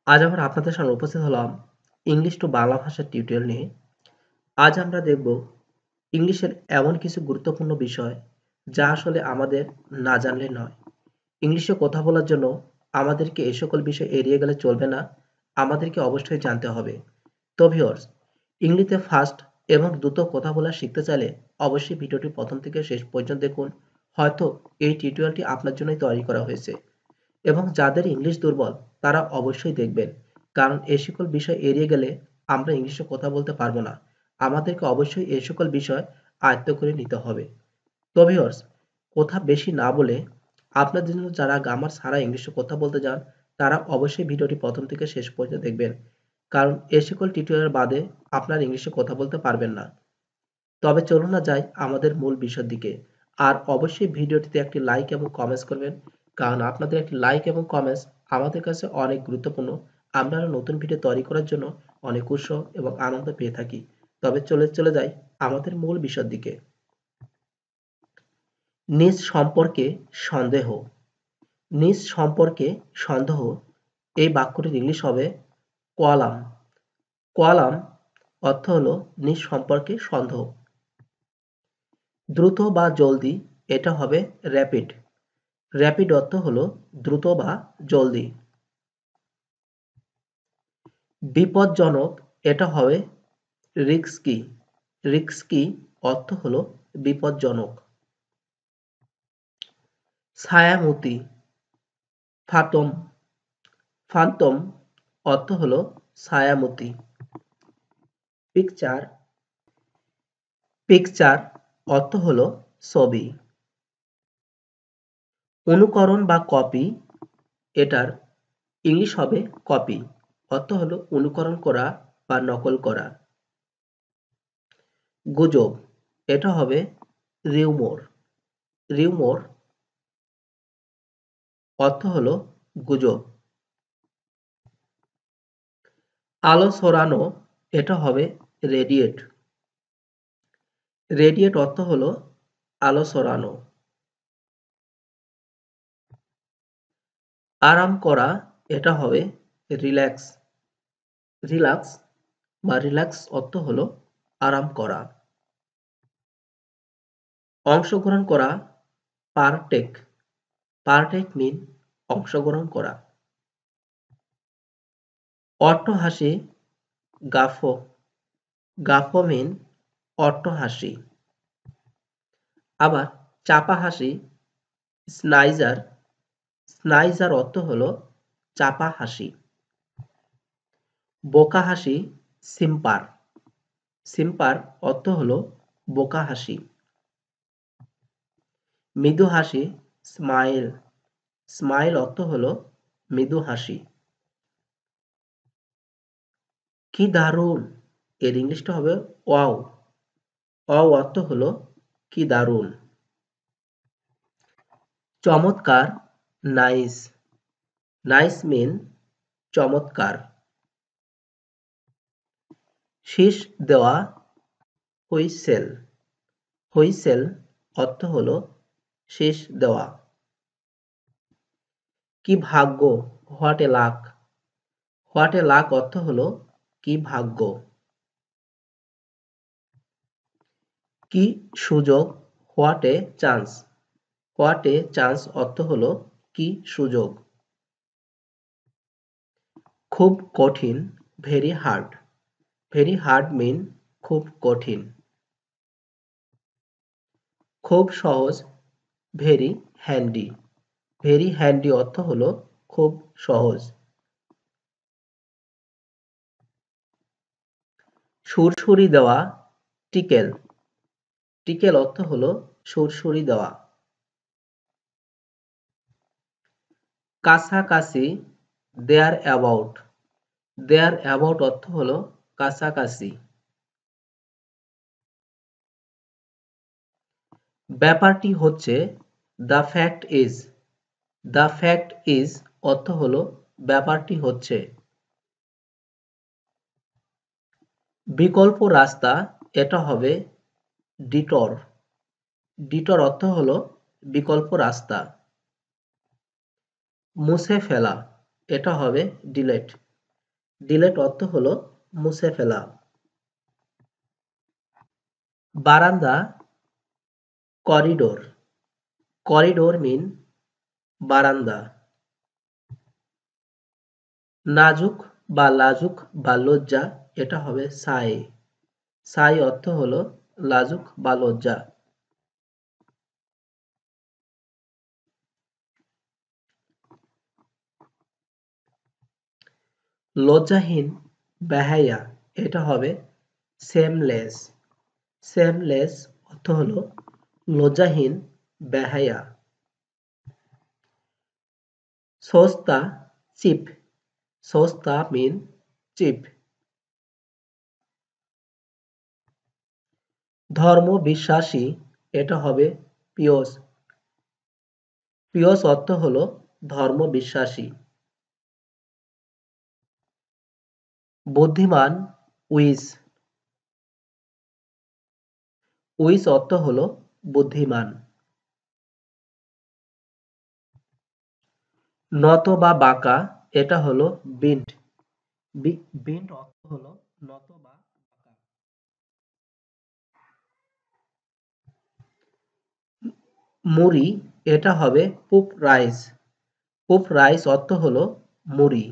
আজ আবার আপনাদের সামনে উপস্থিত হলাম ইংলিশ টু বাংলা ভাষার টিউটোরিয়াল নিয়ে। আজ আমরা দেখব ইংলিশের এমন কিছু গুরুত্বপূর্ণ বিষয় যা আসলে আমাদের না জানলে নয়। ইংলিশে কথা বলার জন্য আমাদেরকে এই সকল বিষয় এড়িয়ে গেলে চলবে না, আমাদেরকে অবশ্যই জানতে হবে। তো ভিউয়ার্স, ইংলিশে ফাস্ট এবং দ্রুত কথা বলা শিখতে চাইলে অবশ্যই ভিডিওটি প্রথম থেকে শেষ পর্যন্ত দেখুন। হয়তো এই টিউটোরিয়ালটি আপনার জন্যই তৈরি করা হয়েছে। এবং যাদের ইংলিশ দুর্বল তারা অবশ্যই দেখবেন, কারণ এই সকল বিষয় এড়িয়ে গেলে আমরা ইংলিশে কথা বলতে পারবো না। আমাদেরকে অবশ্যই এই সকল বিষয় আয়ত্ত করে নিতে হবে। তো ভিউয়ার্স, কথা বেশি না বলে আপনাদের জন্য যারা গ্রামার ছাড়া ইংলিশে কথা বলতে যান তারা অবশ্যই ভিডিওটি প্রথম থেকে শেষ পর্যন্ত দেখবেন, কারণ এই সকল টিউটোরিয়াল বাদে আপনার ইংলিশে কথা বলতে পারবেন না। তবে চলুন না যাই আমাদের মূল বিষয়ের দিকে। আর অবশ্যই ভিডিওটিতে একটি লাইক এবং কমেন্টস করবেন, কারণ আপনাদের একটি লাইক এবং কমেন্টস আমাদের কাছে অনেক গুরুত্বপূর্ণ। আমরা আরো নতুন ভিডিও তৈরি করার জন্য অনেক উৎসাহ এবং আনন্দ পেয়ে থাকি। তবে চলে যাই আমাদের মূল বিষয়ের দিকে। নিজ সম্পর্কে সন্দেহ। নিজ সম্পর্কে সন্দেহ এই বাক্যটির ইংলিশ হবে কোয়ালাম। কোয়ালাম অর্থ হলো নিজ সম্পর্কে সন্দেহ। দ্রুত বা জলদি এটা হবে র‍্যাপিড। র‍্যাপিড অর্থ হলো দ্রুত বা জলদি। বিপজ্জনক এটা হবে রিস্কি। রিস্কি অর্থ হলো বিপজ্জনক। ছায়ামূর্তি ফাতম। ফান্তম অর্থ হলো ছায়ামূর্তি। পিকচার। পিকচার অর্থ হলো ছবি। অনুকরণ বা কপি এটার ইংলিশ হবে কপি। অর্থ হলো অনুকরণ করা বা নকল করা। গুজব এটা হবে রিউমোর। রিউমোর অর্থ হলো গুজব। আলো ছড়ানো এটা হবে রেডিয়েট। রেডিয়েট অর্থ হলো আলো ছড়ানো। আরাম করা এটা হবে রিল্যাক্স। রিল্যাক্স বা রিল্যাক্স অর্থ হলো আরাম করা। অংশগ্রহণ করা পারটেক। পারটেক মিন অংশগ্রহণ করা। অট্টহাসি গাফো। গাফো মিন অট্টহাসি। আবার চাপা হাসি স্নাইজার। স্নাইজার অর্থ হলো চাপা হাসি। বোকা হাসি সিম্পার। সিম্পার অর্থ হলো বোকা হাসি। মৃদু হাসি স্মাইল। স্মাইল অর্থ হলো মৃদু হাসি। কি দারুণ এর ইংলিশটা হবে ওয়াও। ওয়াও অর্থ হলো কি দারুণ। চমৎকার নাইস। নাইস মিন চমৎকার। শীষ দেওয়া হুইসেল। হুইসেল অর্থ হলো শীষ দেওয়া। কি ভাগ্য what a lakh. What a lakh অর্থ হলো কি ভাগ্য। কি সুযোগ what a chance. What a chance অর্থ হলো কি সুযোগ। খুব কঠিন ভেরি হার্ড। ভেরি হার্ড মিন খুব কঠিন। খুব সহজ ভেরি হ্যান্ডি। ভেরি হ্যান্ডি অর্থ হলো খুব সহজ। সুরসুরি দেওয়া টিকেল। টিকেল অর্থ হলো সুরসুরি দেওয়া। কাছাকাছি দেয়ার অ্যাবাউট। দেয়ার অ্যাবাউট অর্থ হলো কাছাকাছি। ব্যাপারটি হচ্ছে the fact is. The fact is অর্থ হলো ব্যাপারটি হচ্ছে। বিকল্প রাস্তা এটা হবে ডিটর। ডিটর অর্থ হলো বিকল্প রাস্তা। মুছে ফেলা এটা হবে ডিলেট। ডিলেট অর্থ হলো মুছে ফেলা। বারান্দা, করিডোর। করিডোর মিন বারান্দা। নাজুক বা লাজুক বা লজ্জা, এটা হবে সাই। সাই অর্থ হলো লাজুক বা লজ্জা। লজ্জাহীন, বেহায়া, এটা হবে সেমলেস। সেমলেস অর্থ হলো লজ্জাহীন, বেহায়া। সস্তা, চিপ। সস্তা মিন চিপ। ধর্ম বিশ্বাসী, এটা হবে পিয়স। পিয়স অর্থ হলো ধর্ম বিশ্বাসী। বুদ্ধিমান, উইজ। উইজ অর্থ হলো বুদ্ধিমান। নত বা বাঁকা, এটা হলো বিন্ড। বিন্ড অর্থ হলো নত বা বাঁকা। মুড়ি, এটা হবে পুপ রাইস। পুপ রাইস অর্থ হলো মুড়ি।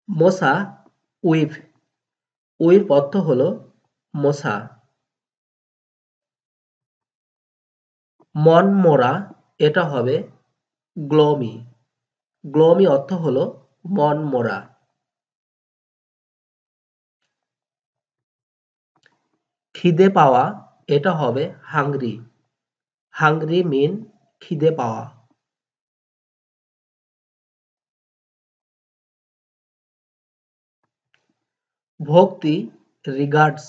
মশা, উইভ। উইভ অর্থ হলো মশা। মনমরা, এটা হবে গ্লোমি। গ্লোমি অর্থ হলো মনমরা। খিদে পাওয়া, এটা হবে হাংরি। হাংরি মিন খিদে পাওয়া। ভক্তি, রিগার্ডস।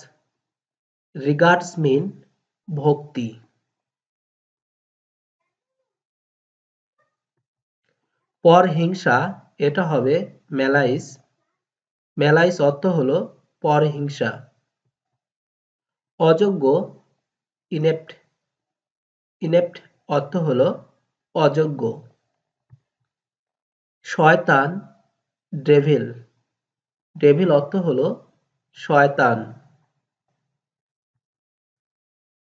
রিগার্ডস মিন ভক্তি। পরহিংসা, এটা হবে মেলাইস। মেলাইস অর্থ হলো পরহিংসা। অযোগ্য, ইনেপ্ট। ইনেপ্ট অর্থ হলো অযোগ্য। শয়তান, ডেভিল। ডেভিল অর্থ হলো শয়তান।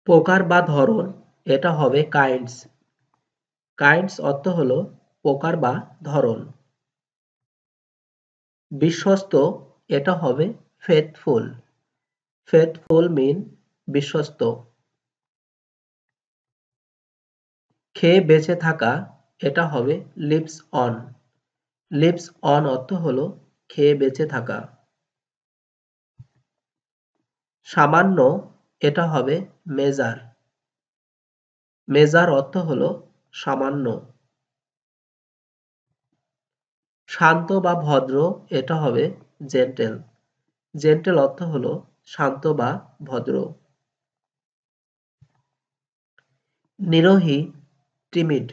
প্রকার বা ধরন, এটা হবে কাইন্ডস। কাইন্ডস অর্থ হলো প্রকার বা ধরন। বিশ্বস্ত, এটা হবে ফেথফুল। ফেথফুল মিন বিশ্বস্ত। খেয়ে বেঁচে থাকা, এটা হবে লিভস অন। লিভস অন অর্থ হলো খেয়ে বেঁচে থাকা। সামান্য, এটা হবে মেজার। মেজার অর্থ হলো সামান্য। শান্ত বা ভদ্র, এটা হবে জেন্টেল। জেন্টেল অর্থ হলো শান্ত বা ভদ্র। নিরোহী, টিমিড।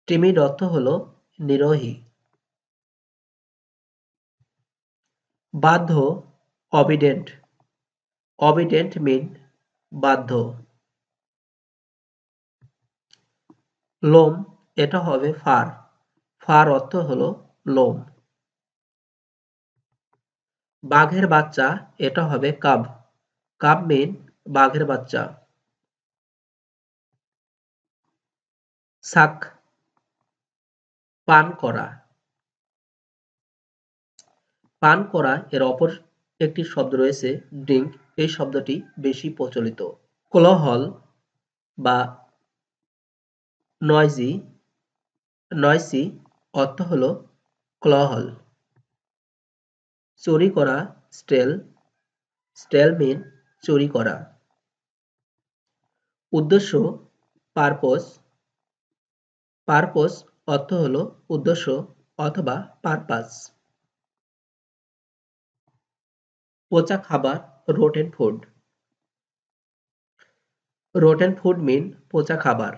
টিমিড অর্থ হলো নিরোহী। বাধ্য, অবিডেন্ট। অবিডেন্ট মিন বাধ্য। লোম, এটা হবে ফার। ফার অর্থ হলো লোম। বাঘের বাচ্চা, এটা হবে কাব। কাব মিন বাঘের বাচ্চা। সাক, পান করা। পান করা এর অপর একটি শব্দ রয়েছে ড্রিঙ্ক। এই শব্দটি বেশি প্রচলিত। কোলাহল বা নয়জি। নয়সি অর্থ হলো কোলাহল। চুরি করা, স্টেল। স্টেল মিন চুরি করা। উদ্দেশ্য, পারপোস। পারপোস অর্থ হলো উদ্দেশ্য অথবা পারপাস। পচা খাবার, রোটেন ফুড। রোটেন ফুড মিন পচা খাবার।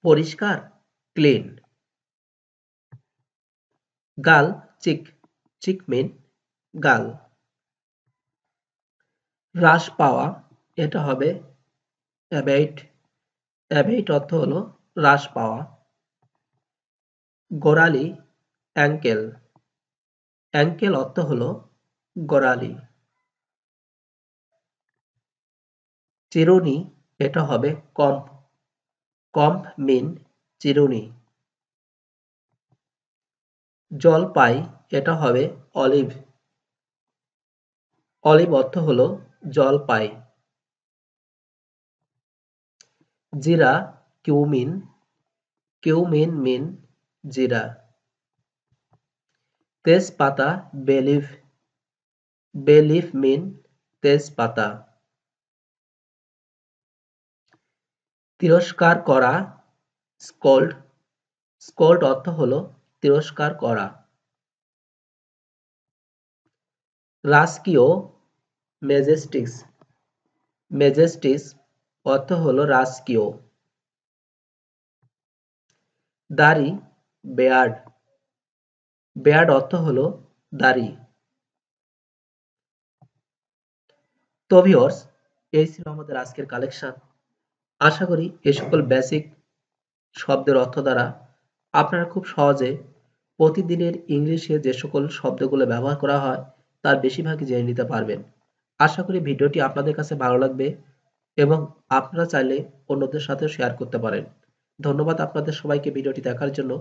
পরিষ্কার, ক্লিন। গাল, চিক। চিক মিন গাল। হ্রাস পাওয়া, এটা হবে অ্যাবেইট। অ্যাবেইট অর্থ হলো হ্রাস পাওয়া। গোড়ালি, অ্যাঙ্কেল। অ্যাঙ্কেল অর্থ হলো গোড়ালি। চিরুনি, এটা হবে কম্প। কম্প মিন চিরুনি। জলপাই, এটা হবে অলিভ। অলিভ অর্থ হলো জলপাই। জিরা, কিউমিন। কিউমিন মিন জিরা। তেজপাতা, বে লিফ। বে লিফ মিন তেজপাতা। তিরস্কার করা, স্কোল্ড। স্কোল্ড অর্থ হলো তিরস্কার করা। রাজকীয়, মেজেস্টিক্স। মেজেস্টিক্স অর্থ হলো রাজকীয়। দাড়ি, বেয়ার্ড। বেয়ার্ড অর্থ হলো দাড়ি। তো ভিউয়ার্স, এই ছিল আমাদের আজকের কালেকশন। আশা করি এই সকল বেসিক শব্দের অর্থ দ্বারা আপনারা খুব সহজে প্রতিদিনের ইংলিশে যে সকল শব্দগুলো ব্যবহার করা হয় তার বেশিরভাগই জেনে নিতে পারবেন। আশা করি ভিডিওটি আপনাদের কাছে ভালো লাগবে এবং আপনারা চাইলে অন্যদের সাথেও শেয়ার করতে পারেন। ধন্যবাদ আপনাদের সবাইকে ভিডিওটি দেখার জন্য।